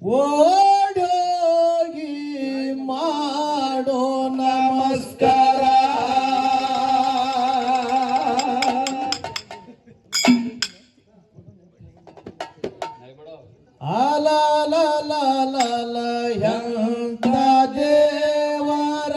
ಓಡೋಗಿ ಮಾಡೋ ನಮಸ್ಕಾರ. ಅಲಲಲಲಲ ಎಂತ ದೇವರ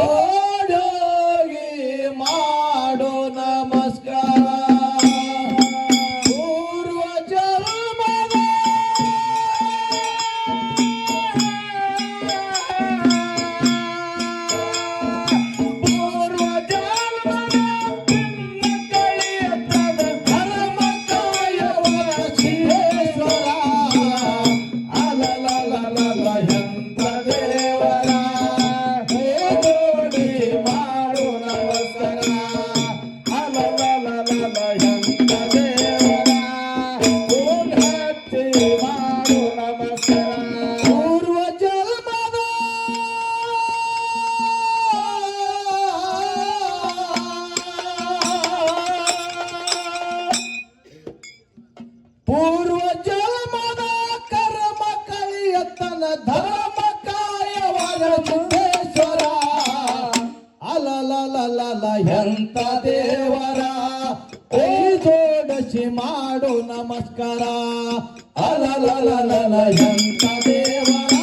ಓಡೋಗಿ ಮಾಡೋ ನಮಸ್ಕಾರ. ಪೂರ್ವ ಜನ್ಮದ ಪೂರ್ವ ಜನ್ಮದ ಕಳಿಯತದ ಧರ್ಮ ಕಾಯವರ ಸಿದ್ದೇಶ್ವರ. ಅಲಲಲಲಲ ಎಂತ ದೇವರ ಓಡೋಗಿ ಮಾಡೋ ನಮಸ್ಕಾರ. ಅಲಲಲಲಲ ಎಂತ ದೇವರ ಓಡೋಗಿ ಮಾಡೋ ನಮಸ್ಕಾರ. ಪೂರ್ವ ಜನ್ಮದ ಪೂರ್ವ ಜನ್ಮದ ಕರ್ಮ ಕಳಿಯತನ ಧರ್ಮ ಕಾಯವರ ಸಿದ್ದೇಶ್ವರ. ಅಲಲಲಲಲ ಎಂತ ದೇವರ ಕೈ ಜೋಡಿಸಿ ಮಾಡೋ ನಮಸ್ಕಾರ. ಅಲಲಲಲಲ ಎಂತ ದೇವರ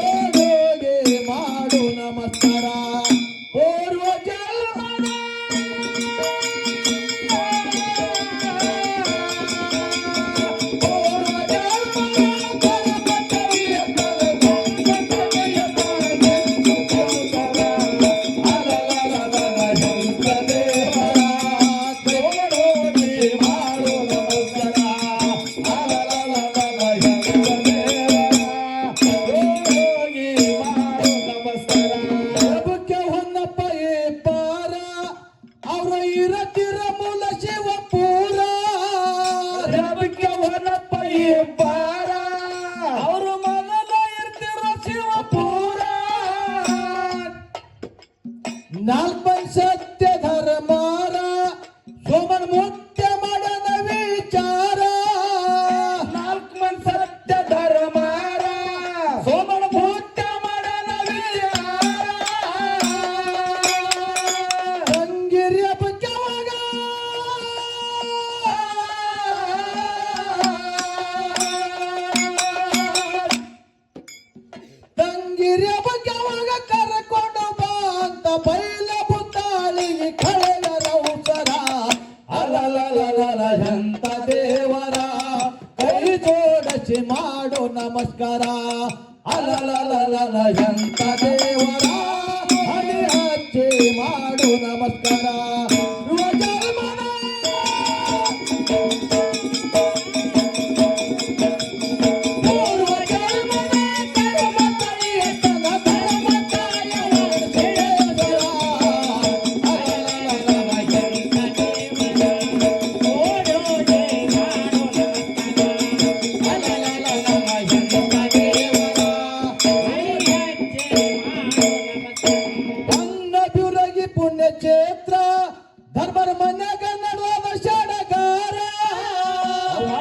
ಓಡೋಗಿ ಮಾಡೋ ನಮಸ್ಕಾರ. ಪೂರ್ವ ಜನ್ಮದ ಪೂರ್ವ ಜನ್ಮದ ಕರ್ಮ ಕಳಿಯತನ ಧರ್ಮ ಕಾಯವರ ಸಿದ್ದೇಶ್ವರ. ಅಲಲಲಲಲ ಎಂತ ದೇವರ ಓಡೋಗಿ ಮಾಡೋ ನಮಸ್ಕಾರ. ಅಲಲಲಲಲ ಎಂತ ದೇವರ ಓಡೋಗಿ ಮಾಡೋ ನಮಸ್ಕಾರ. ಪ್ರಭುಕ್ಕೆ ಹೊನ್ನಪ್ಪ ಏ ಪಾರ ಅವ್ರ ಇರತಿರ ಮೂಲ ಶಿವಪುರ. ಪ್ರಭುಕ್ಕೆ ಹೊನ್ನಪ್ಪ ಏ ಪಾರ ಅವ್ರ ಮೊದಲ ಇರ್ತಿರ ಶಿವಪುರ. ನಾಲ್ಪನ್ ಸತ್ಯ ಧರ್ಮಾರ ಸೋಮನ್ ಮುಖ್ಯ ಮಾಡನ ವಿಚಾರ. ನಾಲ್ಕಮನ್ ಸತ್ಯ ಧರ್ಮಾರ ಸೋಮನ್ ಮುಖ್ಯ ಮಾಡನ ವಿಚಾರ. ತಂಗಿರಿಯ ಬುಕ್ಕವಾಗ ತಂಗಿರಿಯ ಬುಕ್ಕವಾಗ ಕರ್ಕೊಂಡು ಬಾ ಅಂತ ಬೈಲ ಬುತ್ತಾಳಿಗೆ ಕಳೆದರ ಉತ್ತರ. ಅಲಲಲಲಲ ಎಂತ ದೇವರ ಕೈ ಜೋಡಿಸಿ ಮಾಡೋ ನಮಸ್ಕಾರ. ಅಲಲಲಲಲ ಎಂತ ದೇವರ ಹಣೆ ಹಚ್ಚಿ ಮಾಡೋ ನಮಸ್ಕಾರ. ಪೂರ್ವ ಜನ್ಮದ ಪೂರ್ವ ಜನ್ಮದ ಕರ್ಮ ಕಳಿಯತನ ಧರ್ಮ ಕಾಯವರ ಸಿದ್ದೇಶ್ವರ. ಅಲಲಲಲಲ ಎಂತ ದೇವರ ಓಡೋಗಿ ಮಾಡೋ ನಮಸ್ಕಾರ. ಅಲಲಲಲಲ ಎಂತ ದೇವರ ಅನ್ನಬಿರಗಿ ಪುಣ್ಯ ಕ್ಷೇತ್ರ ಧರ್ಮರ ಮನ್ಯಾಗ ನಡೆದ ಷಡಗಾರ.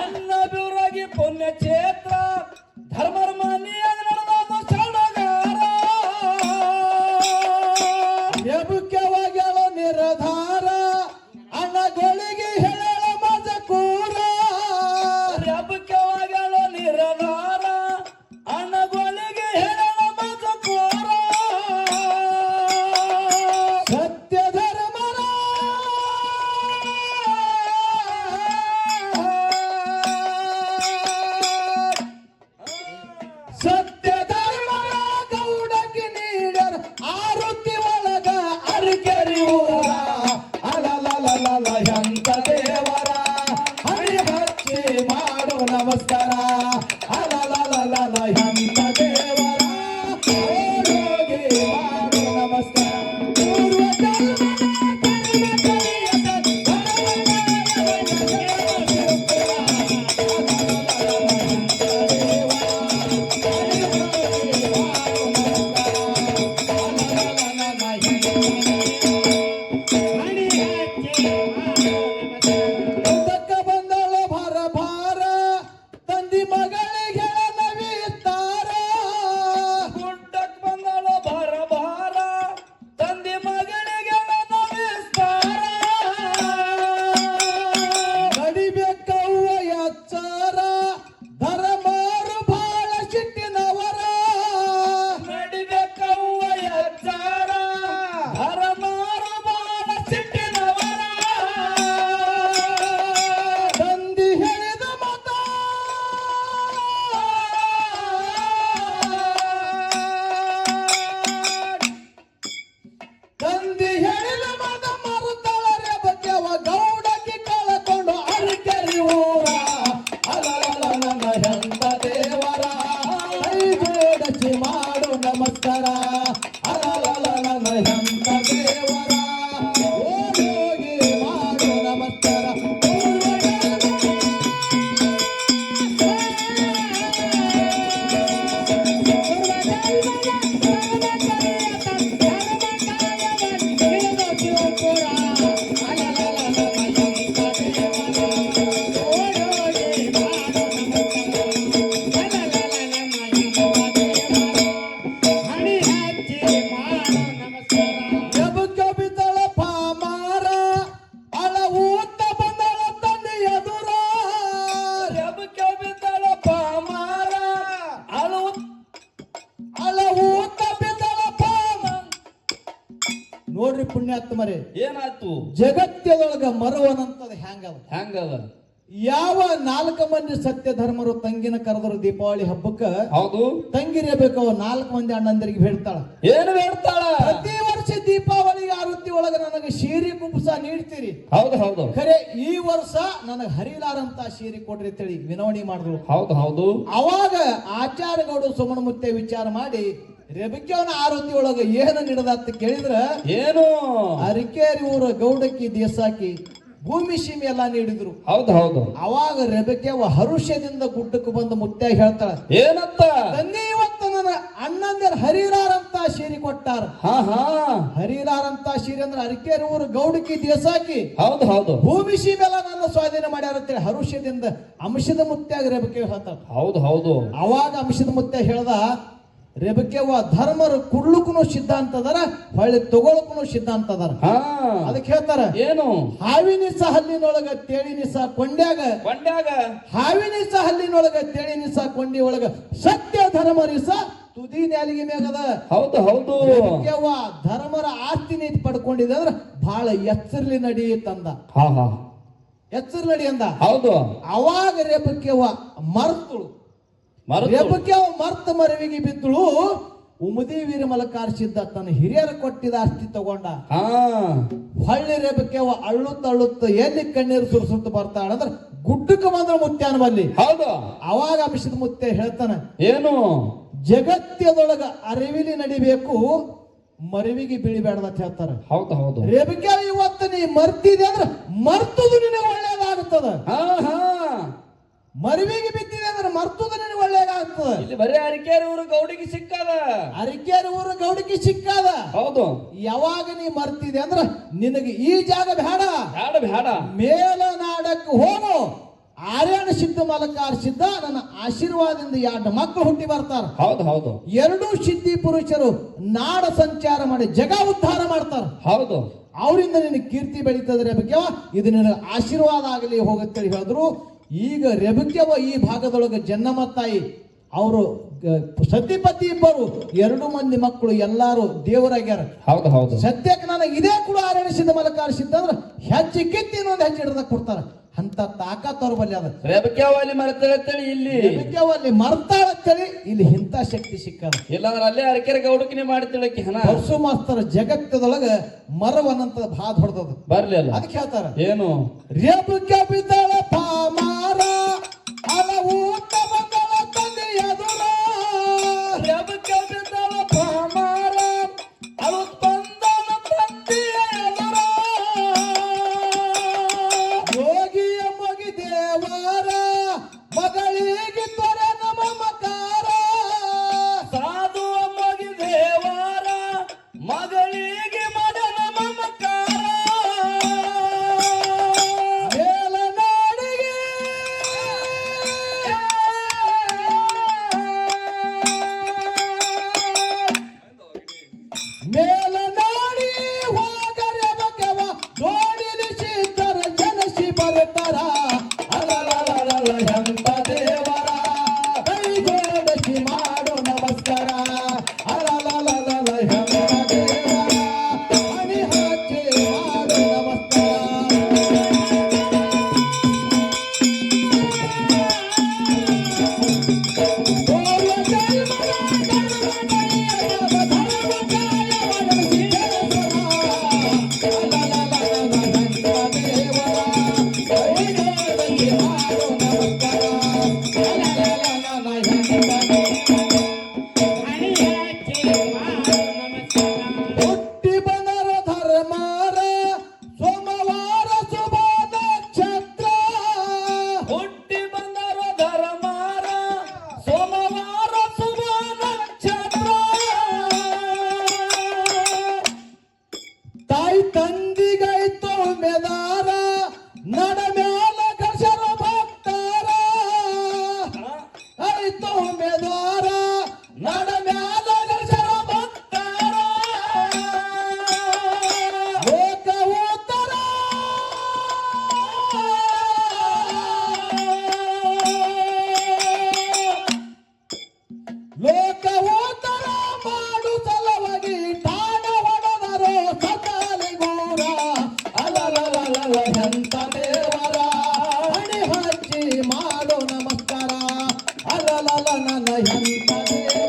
ಅನ್ನಬಿರಗಿ ಪುಣ್ಯ ಕ್ಷೇತ್ರ ಧರ್ಮರ ಮನ್ಯಾಗ ನಡೆದ ಷಡಗಾರ. ಎಬುಕ್ಯವಾಗ್ಯಾವ ನಿರ್ಧಾರ ಅಣ್ಣಗಳಿಗೆ ಹೇಳ ಮಜಕೂರ. ಎಬುಕ್ಯವಾಗ್ಯಾವ ನಿರ್ಧಾರ ಅಣ್ಣಗಳಿಗೆ ಹೇಳ ಮಜಕೂರ. ಸತ್ಯ ಧರ್ಮರ ಸತ್ಯ ಧರ್ಮರ ಗೌಡಕ್ಕೆ ನೀಡರ ಆರುತಿ ಒಳಗ ಅರಿಕೆರಿ ಊರ. ಅಲಲಲಲಲ ಎಂತ ದೇವರ ಹಣೆ ಹಚ್ಚಿ ಮಾಡೋ ನಮಸ್ಕಾರ. ಅಲಲಲಲಲ ಎಂತ ದೇವರ ಓಡೋಗಿ ಮಾಡೋ ನಮಸ್ಕಾರ. ಪೂರ್ವ ಜನ್ಮದ ಕರ್ಮ ಕಳಿಯತನ ಧರ್ಮ ಕಾಯವರ ಸಿದ್ದೇಶ್ವರ. ಅಲಲಲಲಲ ಎಂತ ದೇವರ ಓಡೋಗಿ ಮಾಡೋ ನಮಸ್ಕಾರ. ಅಲಲಲಲಲ ಎಂತ ದೇವರ ಹಣೆ ಹಚ್ಚಿ ಮಾಡೋ ನಮಸ್ಕಾರ. ಬಂದಳ ಭಾರ ಭಾರ ತಂದಿ ಮಗಳೇ ನಮಸ್ಕಾರ ಅಲಲಲಲ ಎಂತ ದೇವರ ಓಡೋಗಿ ಮಾಡು ನಮಸ್ಕಾರ ನೋಡ್ರಿ ಪುಣ್ಯಾತ್ಮರೇ ಏನಾಯ್ತು ಜಗತ್ತದೊಳಗ ಮರವನಂತದ ಹೆಂಗದ ಯಾವ 4 ಮಂದಿ ಸತ್ಯ ಧರ್ಮರು ತಂಗಿನ ಕರೆದರು ದೀಪಾವಳಿ ಹಬ್ಬಕ್ಕ ಹೌದು ತಂಗಿರಬೇಕು 4 ಮಂದಿ ಅಣ್ಣಂದರಿಗೆ ಹೇಳ್ತಾಳ ಏನು ಹೇಳ್ತಾಳ ಪ್ರತಿ ವರ್ಷ ದೀಪಾವಳಿಗೆ ಆವೃತ್ತಿ ಒಳಗ ನನಗೆ ಶೀರಿ ಕುಂಬಸ ನೀಡ್ತೀರಿ ಹೌದು ಹೌದು ಖರೆ ಈ ವರ್ಷ ನನಗೆ ಹರಿಲಾರಂತ ಶೀರಿ ಕೊಡ್ರಿ ಅಂತೇಳಿ ವಿನವಣಿ ಮಾಡಿದ್ರು ಹೌದು ಹೌದು ಅವಾಗ ಆಚಾರ್ಯಗೌಡ ಸುಮಣ ಮುತ್ತೆ ವಿಚಾರ ಮಾಡಿ ರೇಬಕ್ಕಿಯವನ ಆವೃತ್ತಿ ಒಳಗ ಏನು ನೀಡದ ಕೇಳಿದ್ರ ಏನು ಅರಿಕೇರಿ ಊರ ಗೌಡಕ್ಕಿ ದೇಸಾಕಿ ಭೂಮಿ ಸೀಮೆ ಎಲ್ಲಾ ನೀಡಿದ್ರು ಹೌದು ಹೌದು ಅವಾಗ ರೆಬೆಕ್ಯವ ಹರುಷದಿಂದ ಗುಡ್ಡಕ್ಕೆ ಬಂದು ಮುತ್ಯ ಹೇಳ್ತಾಳ ಏನಂತ ತಂದೆ ಇವತ್ತು ನನ್ನ ಅಣ್ಣಂದಿರ ಹರಿಲಾರಂತ ಶೀರಿ ಕೊಟ್ಟಾರ ಹಾ ಹಾ ಹರಿಲಾರಂತ ಶೀರಿ ಅಂದ್ರೆ ಅರಿಕೇರಿ ಊರು ಗೌಡಕಿ ದೇಸಾಕಿ ಹೌದು ಹೌದು ಭೂಮಿ ಸೀಮೆ ಎಲ್ಲ ನನ್ನ ಸ್ವಾಧೀನ ಮಾಡ್ಯಾರ ಅಂತೇಳಿ ಹರುಷದಿಂದ ಅಂಶದ ಮುತ್ಯಾಗ ರೆಬೆಕ್ಯ ಹೇಳ್ತಾಳ ಹೌದು ಹೌದು ಅವಾಗ ಅಂಶದ ಮುತ್ಯ ಹೇಳ್ದ ರೇಬಕ್ಯವ್ವ ಧರ್ಮರು ಕುಡ್ಲುಕುನು ಸಿದ್ಧಾಂತ ಅದಾರ ಹೊಳ್ಳಿ ತಗೊಳಕುನು ಸಿದ್ಧಾಂತ ಅದಾರ ಹಾ ಅದಕ್ಕೆ ಹೇಳ್ತಾರ ಏನು ಹಾವಿನಿಸ ಹಲ್ಲಿನೊಳಗ ತೇಳಿನಿಸ ಕೊಂಡ್ಯಾಗ ಹಾವಿನಿಸ ಹಲ್ಲಿನೊಳಗ ತೇಳಿನಿಸ ಕೊಂಡಿ ಒಳಗ ಸತ್ಯ ಧರ್ಮರಿಸ ತುದಿ ನ್ಯಾಲಿಗೆ ಮೇಗದ ಹೌದು ಹೌದು ರೇಬಕ್ಯವ್ವ ಧರ್ಮರ ಆಸ್ತಿ ನೀತಿ ಪಡ್ಕೊಂಡಿದೆ ಅಂದ್ರ ಬಹಳ ಎಚ್ಚರ್ಲಿ ನಡಿ ತಂದ ಹಾ ಹಾ ಎಚ್ಚರ್ ನಡಿ ಅಂದ ಹೌದು ಅವಾಗ ರೇಬಕ್ಯವ್ವ ಮರ್ತುಳು ರೇಬಕ್ಯವ್ವ ಮರ್ತ ಮರವಿಗೆ ಬಿದ್ದಳು ಉಮದಿ ವೀರಮಲಕಾರ್ಸಿದ್ದ ತನ್ನ ಹಿರಿಯರು ಕೊಟ್ಟಿದ ಆಸ್ತಿ ತಗೊಂಡ ಹೊಳ್ಳಿ ರೇಬಕ್ಯವ್ವ ಅಳ್ಳುತ್ತ ಎಲ್ಲಿ ಕಣ್ಣೀರು ಸುರಿಸುತ್ತ ಬರ್ತಾಳ ಅಂದ್ರ ಗುಡ್ಡಕ್ಕೆ ಬಂದ್ರ ಮುತ್ಯಾನ ಬಲ್ಲಿ ಹೌದು ಅವಾಗ ಅಂಶದ ಮುತ್ಯ ಹೇಳ್ತಾನ ಏನು ಜಗತ್ಯದೊಳಗ ಅರಿವಿಲಿ ನಡಿಬೇಕು ಮರವಿಗೆ ಬೀಳಿಬೇಡದ ಅಂತ ಹೇಳ್ತಾರ ಹೌದು ಹೌದು ರೇಬಕ್ಯವ್ವ ಇವತ್ತು ನೀ ಮರ್ತಿದೆ ಅಂದ್ರ ಮರ್ತುದು ನಿನಗೆ ಒಳ್ಳೇದಾಗುತ್ತದ ಮರವಿಗೆ ಬಿದ್ದಿದೆ ಅಂದ್ರೆ ಮರ್ತುದು ನಿನಗೆ ಒಳ್ಳೇದಾಗ್ತದ ಇಲ್ಲಿ ಬರೀ ಅರಿಕೇರಿ ಊರು ಗೌಡಿಗೆ ಸಿಕ್ಕದ ಅರಿಕೇರಿ ಊರು ಗೌಡಿಗೆ ಸಿಕ್ಕದ ಹೌದು ಯಾವಾಗ ನೀ ಮರ್ತಿದೆ ಅಂದ್ರ ನಿನಗೆ ಈ ಜಾಗ ಬೇಡ ಬೇಡ ಮೇಲನಾಡಕ್ಕೆ ಹೋಗು ಆರ್ಯಣ ಸಿದ್ಧ ಮಲಕಾರ ಸಿದ್ಧ ನನ್ನ ಆಶೀರ್ವಾದದಿಂದ 2 ಮಕ್ಕಳು ಹುಟ್ಟಿ ಬರ್ತಾರ ಹೌದು ಹೌದು 2 ಸಿದ್ಧಿ ಪುರುಷರು ನಾಡ ಸಂಚಾರ ಮಾಡಿ ಜಗ ಉದ್ಧಾರ ಮಾಡ್ತಾರ ಹೌದು ಅವರಿಂದ ನಿನಗೆ ಕೀರ್ತಿ ಬೆಳೀತದೆ ರೇಬಕ್ಯವ್ವ ಇದು ನಿನಗೆ ಆಶೀರ್ವಾದ ಆಗಲಿ ಹೋಗುತ್ತೆ ಹೇಳಿದ್ರು ಈಗ ರೇಬಕ್ಯವ್ವ ಈ ಭಾಗದೊಳಗೆ ಜನ್ನಮ್ಮ ತಾಯಿ ಅವರು ಸತಿಪತಿ ಇಬ್ಬರು 2 ಮಂದಿ ಮಕ್ಕಳು ಎಲ್ಲಾರು ದೇವರಾಗ್ಯಾರ ಹೌದು ಹೌದು ಸದ್ಯಕ್ಕೆ ನನಗೆ ಇದೇ ಕೂಡ ಆರಣಿಸಿದ ಮಲಕಾರಿಸಿದ್ದ ಅಂದ್ರೆ ಹೆಜ್ಜೆ ಕಿತ್ತಿ ಇನ್ನೊಂದು ಹೆಜ್ಜೆ ಹಿಡ್ದಾಗ ಕೊಡ್ತಾರ ಅಂತ ತಾಕತ್ ಅವ್ರ ಬಲ್ಲಿ ಅದ ರೇಬಕ್ಯವ್ವ ಅಲ್ಲಿ ಮರ್ತಾಳತ್ತೇಳಿ ಇಲ್ಲಿ ರೇಬಕ್ಯವ್ವ ಅಲ್ಲಿ ಮರ್ತಾಳತ್ತೇಳಿ ಇಲ್ಲಿ ಇಂಥ ಶಕ್ತಿ ಸಿಕ್ಕದ ಇಲ್ಲಾಂದ್ರೆ ಅಲ್ಲೇ ಅರಿಕೆರೆ ಗೌಡಕಿನೇ ಮಾಡ್ತಿಳಕ್ಕೆ ಹಣ ಪರಶು ಮಾಸ್ತರ ಜಗತ್ತದೊಳಗ ಮರವನ್ನಂತ ಭಾದ ಹೊಡೆದದು ಬರ್ಲಿ ಅಲ್ಲ ಅದಕ್ಕೆ ಹೇಳ್ತಾರ ಏನು ರೇಬಕ್ಯ ಬಿದ್ದಾಳ ಪಾಮಾರ ಹಲವು ಬಂದಳ ತಂದೆ ಎದುರ ರೇಬಕ್ಯ ಬಿದ್ದಾಳ ಪಾಮಾರ ಅಳು ಬಂದಳ ತಂದೆಯ ಎದುರ ಯೋಗಿಯ ಮಗಿ ದೇವರ ಮಗಳಿಗೆ ತೊರೆ ನಮಕಾರ ಸಾಧು ಮಗಿ ದೇವರ ಮಗಳಿಗೆ ಮದನ ಮಮಕಾರ ಮೇಲನಾಡಿಗೆ ನನ್ನ ಹೆಂತವೇ